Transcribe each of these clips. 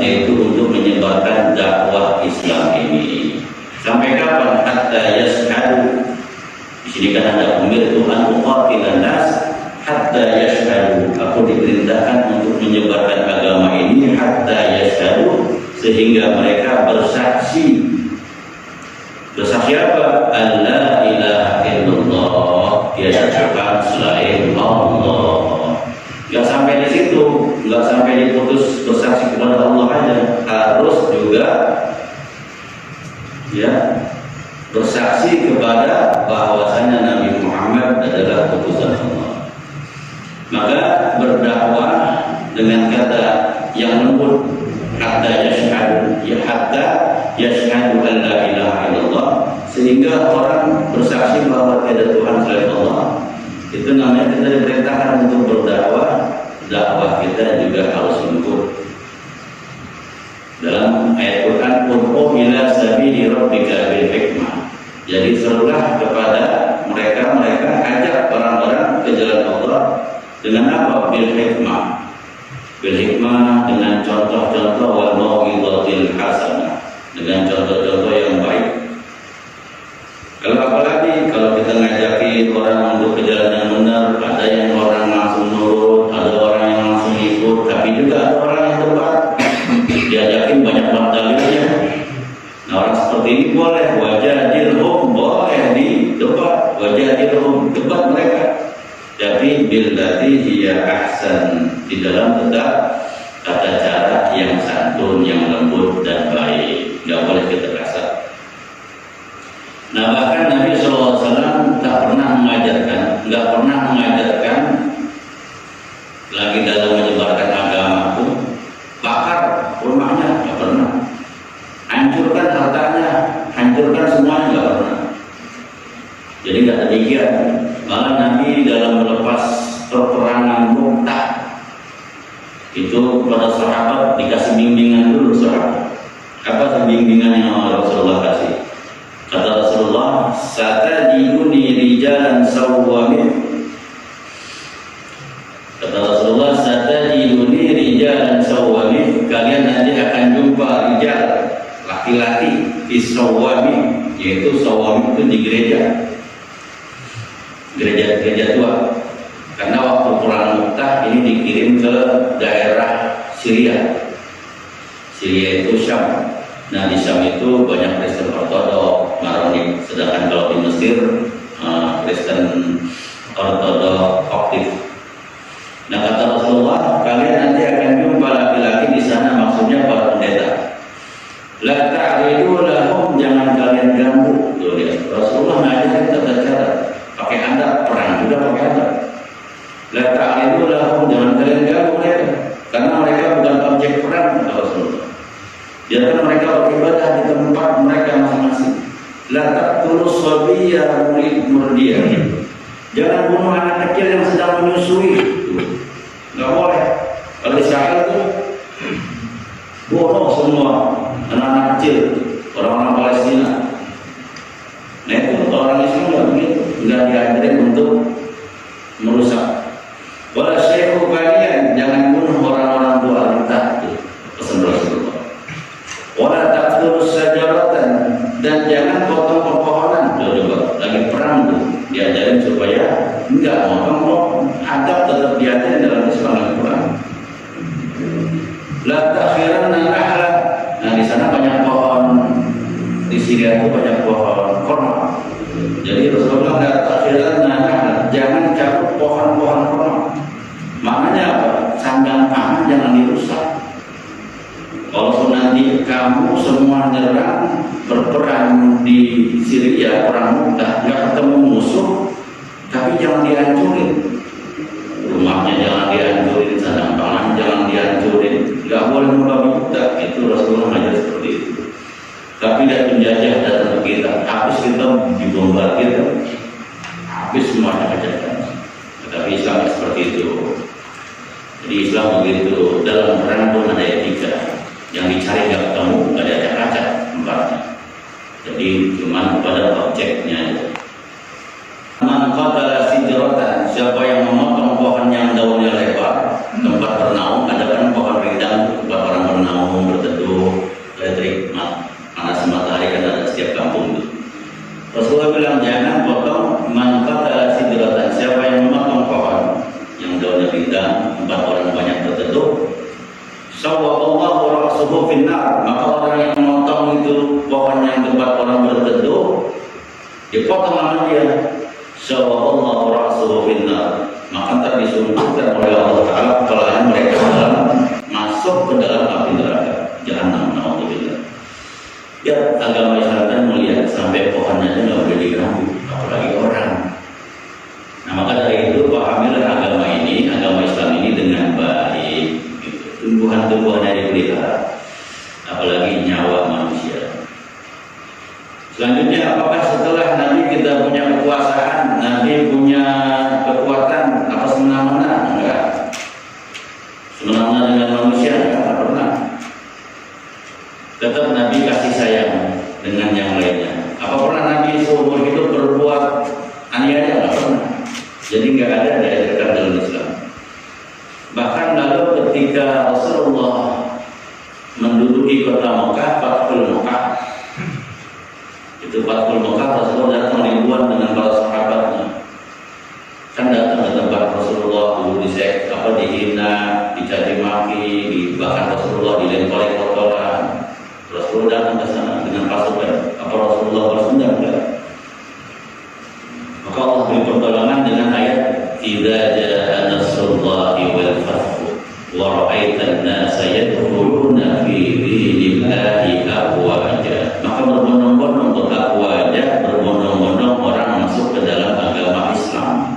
yaitu untuk menyebarkan dakwah Islam ini. Sampai kapan? Hatta yashhadu. Di sini kan ada umirtu an uqatilan nas hatta yashhadu. Aku diperintahkan untuk menyebarkan agama ini hatta yashhadu, sehingga mereka bersaksi. Bersaksi apa? Allah ilaha illallah, tiada Tuhan selain Allah. Enggak sampai di situ, enggak sampai diputus bersaksi kepada Allah aja, harus juga ya bersaksi kepada bahwasanya Nabi Muhammad adalah utusan Allah. Maka berdakwah dengan kata yang lembut, hatta yashhadu, ya hatta yashhadu an la ilaha illallah, sehingga orang bersaksi bahwa tiada Tuhan selain Allah. Itu namanya kita diperintahkan untuk berdakwah. Dakwah kita juga harus lembut. Dalam ayat Quran, ud'u ila sabili rabbika bil hikmah. Jadi serulah kepada mereka, ajak orang-orang ke jalan Allah dengan apa? Bil hikmah. Bil hikmah dengan contoh-contoh wal mau'izatil hasanah, dengan contoh-contoh yang baik. Kalau apalagi kalau kita ngajaki orang untuk ke jalan yang benar, ada yang orang langsung nurut, ada orang yang langsung ikut, tapi juga ada orang yang debat. Diajakin banyak dalilnya. Nah, orang seperti ini boleh wajadilhum, boleh di debat, wajadilhum, debat mereka. Tapi billati hiya ahsan, di dalam tetap tata cara yang santun, yang lembut dan baik. Tidak boleh kita kasar. Nah, bahkan Nabi SAW tak pernah mengajarkan, nggak pernah mengajarkan lagi dalam menyebarkan agama itu bakar rumahnya, nggak pernah. Hancurkan hartanya, hancurkan semuanya, nggak pernah. Jadi nggak demikian. Malah Nabi dalam melepas peperangan Mu'tah itu kepada sahabat dikasih bimbingan dulu sahabat. Apa bimbingan yang Rasulullah kasih? Kata Rasulullah, satajiduni rijalan sawwamin. Kata Rasulullah, satajiduni rijalan sawwamin. Kalian nanti akan jumpa rijal, laki-laki di sawwamin, yaitu sawwamin itu di gereja tua. Karena waktu perang Mu'tah ini dikirim ke daerah Syria. Syria itu Syam. Nah, di Syam itu banyak Kristen Ortodok, Maronit. Sedangkan kalau di Mesir Kristen Ortodok Koptik. Nah, kata Rasulullah, kalian nanti akan jumpa laki-laki di sana, maksudnya para pendeta. La ta'ridu lahum, jangan kalian ganggu. Tuh lihat, Rasulullah ngajarin tata cara. Pakai adab, perang juga pakai adab. La ta'ridu lahum, jangan kalian ganggu mereka, karena mereka bukan objek perang, kata Rasulullah. Biarkan mereka beribadah di tempat mereka masing-masing. La taqtulu sabiyya murdiya. Jangan bunuh anak kecil yang sedang menyusui. Nggak boleh. Kalau Israel itu bunuh semua anak-anak kecil, orang-orang Palestina. Nah itu orang Islam nggak begitu, nggak diajarin untuk merusak. Wala syekhu kalian, jangan bunuh orang-orang tua kita. Pesan Rasulullah. Wala taqtulus sajaratan, dan jangan potong pepohonan. Coba lagi perang tuh diajarin supaya enggak potong. Adab tetap diajarin dalam Islam dan Quran. La takhiranna nahla. Nah, di sana banyak pohon, di Syria itu banyak pohon kurma. Jadi Rasulullah la takhiranna nahla, jangan cabut pohon-pohon kurma. Maknanya apa? Sandang pangan jangan dirusak. Kalau nanti kamu semua nyerang berperang di Syria, perang Mu'tah, nggak ketemu musuh, tapi jangan dihancurin. Rumahnya jangan dihancurin, sandang pangan jangan dihancurin, nggak boleh membabi buta. Itu Rasulullah ngajar seperti itu. Tapi tidak penjajah datang ke kita, habis kita dibombardir, habis semuanya kejadian. Tetapi Islam seperti itu. Jadi Islam begitu, dalam perang pun ada etika. Yang dicari nggak ketemu, nggak ada acak-acak tempatnya. Jadi cuma kepada objeknya. Man qatala sidratan, siapa yang memotong pohon yang daunnya lebar, tempat bernaung, ada kan pohon rindang, tempat orang bernaung finnar, maka orang yang memotong itu pohon yang tempat orang berteduh, dipotong sama dia. Syawallahu ra'suhu finnar, maka ntar disungkurkan oleh Allah Ta'ala kepalanya mereka masuk ke dalam api neraka Jahannam. Na'udzubillah. Ya, agama Islam kan melihat sampai pohonnya aja nggak boleh diganggu, apalagi orang. Nah, maka dari itu pahamilah agama Islam ini dengan baik. Gitu. Tumbuhan-tumbuhannya dipelihara, apalagi nyawa manusia. Selanjutnya, apakah setelah Nabi kita punya kekuasaan, Nabi punya kekuatan apa semena-mena? Enggak. Semena-mena dengan manusia enggak pernah. Tetap Nabi kasih sayang dengan yang lainnya. Apa pernah Nabi seumur hidup berbuat aniaya? Enggak pernah. Jadi enggak ada diajarkan dalam Islam. Bahkan lalu ketika Rasulullah menduduki kota Mekah, Fathul Mekah, itu Fathul Mekah, Rasulullah datang ribuan dengan para sahabatnya. Kan datang ke tempat Rasulullah dulu dihina, dicaci maki, bahkan Rasulullah dilempari kotoran. Rasulullah datang ke sana dengan pasukan. Apa Rasulullah bersendak? Enggak. Maka Allah beri pertolongan dengan ayat idza jaa nasrullahi wal fathu wa ra'aitan nasa yadkhuluna fi dinillahi afwaja. Maka berbondong-bondong orang masuk ke dalam agama Islam.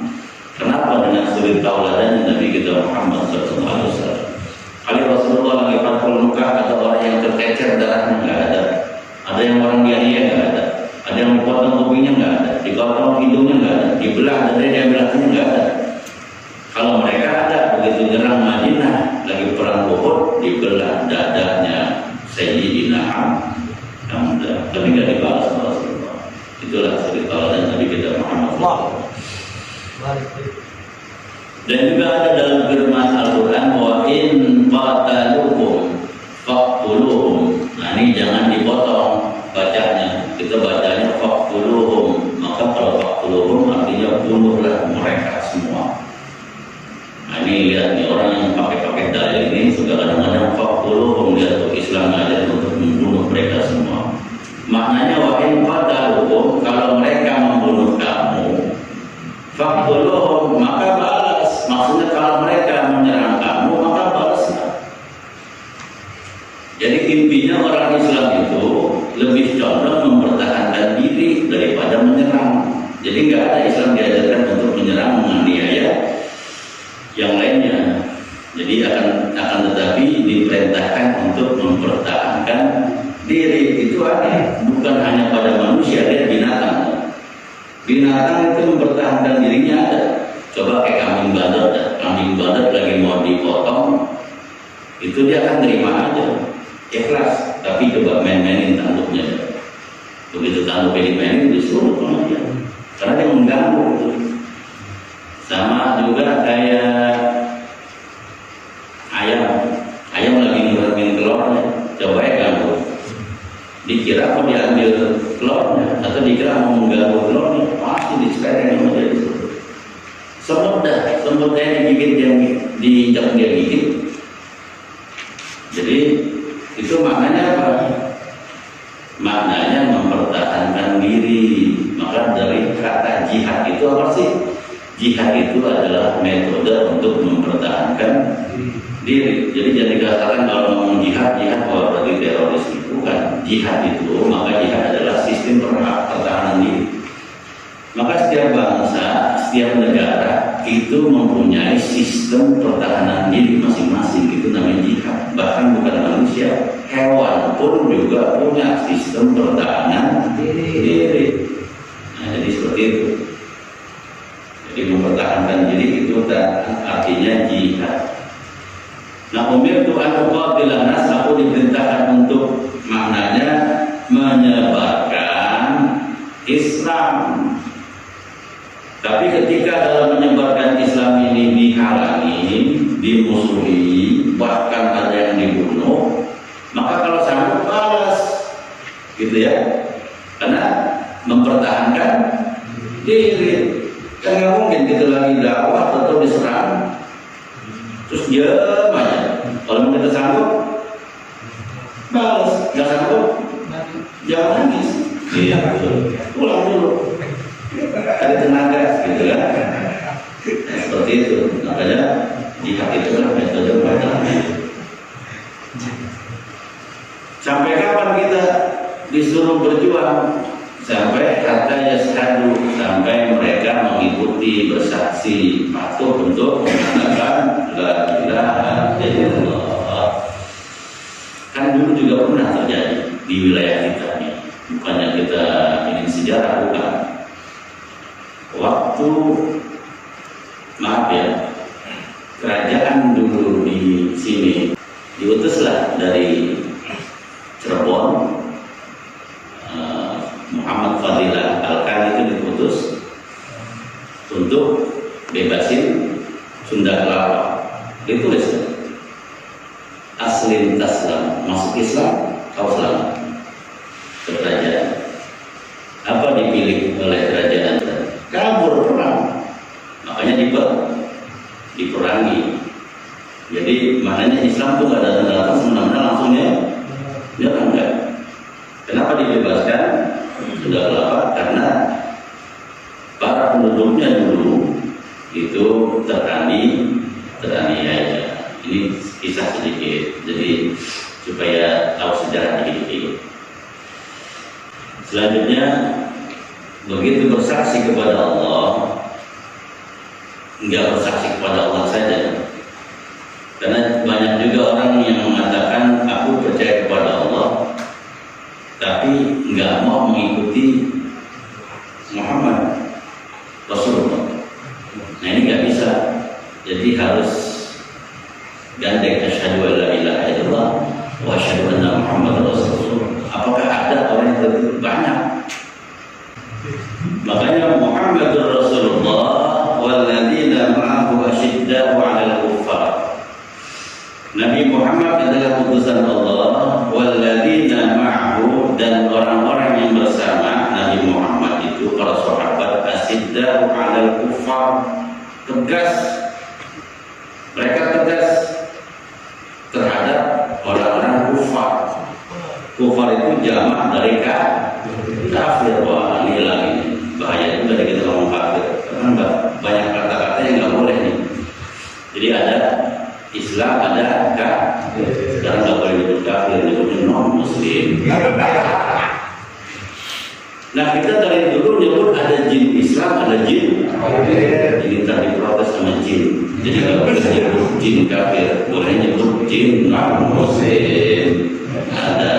Kenapa? Dengan suri tauladan Nabi kita Muhammad SAW. Kali Rasulullah lagi Fathul Mekah, ada orang yang tercecer darahnya nggak ada. Ada yang orang dianiaya nggak ada. Ada yang dipotong kupingnya nggak ada. Dipotong hidungnya nggak ada. Dibelah dadanya yang belahnya nggak ada. Kalau mereka ada, begitu nyerang Madinah lagi perang Uhud, dibelah dadanya Sayyidina Hamzah, tapi nggak dibalas Rasulullah. Itulah suri tauladan Nabi kita Muhammad SAW. Dan juga ada dalam firman Al-Quran wa in qataluhum faqtuluhum. Nah, ini jangan dipotong bacanya. Kita bacanya faqtuluhum. Maka kalau faqtuluhum artinya bunuhlah mereka semua. Nah, ini lihat nih orang yang pakai dalil ini sudah kadang-kadang faqtuluhum, lihat tuh Islam ada untuk membunuh mereka semua. Maknanya wa in qataluhum, kalau mereka membunuh kamu, faqtuluhum, maka balas. Maksudnya kalau mereka menyerang kamu, maka balaslah. Jadi intinya orang Islam itu lebih condong mempertahankan diri daripada menyerang. Jadi nggak ada Islam diajarkan untuk menyerang, menganiaya yang lainnya. Jadi akan tetapi diperintahkan untuk mempertahankan diri. Itu aneh, bukan hanya pada manusia, dia binatang. Binatang itu mempertahankan dirinya ada. Coba kayak kambing bandar lagi mau dipotong, itu dia akan terima aja, ikhlas. Tapi coba main-mainin tanduknya, begitu tanduknya dimainin disuruh sama dia, karena dia mengganggu itu. Sama juga kayak ayam lagi ngurangin telurnya, coba ya ganggu. Dikira mau diambil telurnya atau dikira mau mengganggu telurnya, pasti disekarang sama dia disuruh. Semutnya digigit, yang diinjak dia gigit. Jadi itu maknanya apa? Maknanya mempertahankan diri. Maka dari kata jihad itu apa sih? Jihad itu adalah metode untuk mempertahankan diri. Jadi jangan dikatakan kalau ngomong jihad berarti teroris. Bukan. Jihad itu, maka jihad adalah sistem pertahanan diri. Maka setiap bangsa, setiap negara itu mempunyai sistem pertahanan diri masing-masing. Itu namanya jihad. Bahkan bukan manusia, hewan pun juga punya sistem pertahanan diri. Nah, jadi seperti itu. Jadi mempertahankan diri itu artinya jihad. Nah, umirtu an uqatilan nas, aku diperintahkan untuk maknanya menyebarkan Islam. Tapi ketika dalam menyebarkan Islam ini dihalangi, dimusuhi, bahkan ada yang dibunuh, maka kalau sanggup balas, gitu ya, karena mempertahankan diri. Kan nggak mungkin kita lagi dakwah atau terus diam aja. Kalau kita sanggup gitu. Pulang dulu, ada tenaga gitu kan. Nah, seperti itu. Makanya jihad itu kan metode macam. Sampai kapan kita disuruh berjuang? Sampai kata yashadu, sampai mereka mengikuti, bersaksi, patuh untuk mengatakan la ilaha illallah. Kan dulu juga pernah terjadi di wilayah kita nih. Bukannya kita ingin sejarah, bukan. Waktu, maaf ya, kerajaan dulu di sini diutuslah dari Cirebon, Muhammad Fadilah Al-Khan itu diputus untuk bebasin Sunda Kelapa. Ditulis aslim taslam, masuk Islam kau selamat ke kerajaan. Apa dipilih oleh kerajaan? Kabur perang, makanya diperangi. Jadi maknanya Islam tuh gak datang semena-mena langsung ya kan enggak. Kenapa dibebaskan Sunda Kelapa? Karena para penduduknya dulu itu teraniaya. Ini kisah sedikit, jadi supaya tahu sejarah sedikit. Selanjutnya, begitu bersaksi kepada Allah, enggak bersaksi kepada Allah saja. Karena banyak juga orang yang mengatakan aku percaya kepada Allah, tapi nggak mau mengikuti Muhammad Rasulullah. Nah ini nggak bisa. Jadi harus gandeng asyhadu an la ilaha illallah wa asyhadu anna Muhammadar Rasulullah. Apakah ada orang yang begitu? Banyak. Makanya Muhammadur Rasulullah walladzina ma'ahu asyidda'u 'alal kuffar. Nabi Muhammad adalah utusan Allah, walladzina ma'ahu, dan orang-orang yang bersama Nabi Muhammad itu para sahabat, asyidda'u 'alal kuffar, tegas. Mereka tegas terhadap orang-orang kufar. Kufar itu jamak dari kafir. Wah, ini lagi bahaya juga kita ngomong kafir. Karena banyak kata-kata yang nggak boleh nih. Jadi ada Islam, ada kafir. Sekarang nggak boleh disebut kafir, disebutnya non Muslim. Nah kita dari dulu nyebut ada jin Islam, ada jin. Jadi tadi protes sama jin. Jadi kalau kita nyebut jin kafir, boleh nyebut jin non Muslim. Ada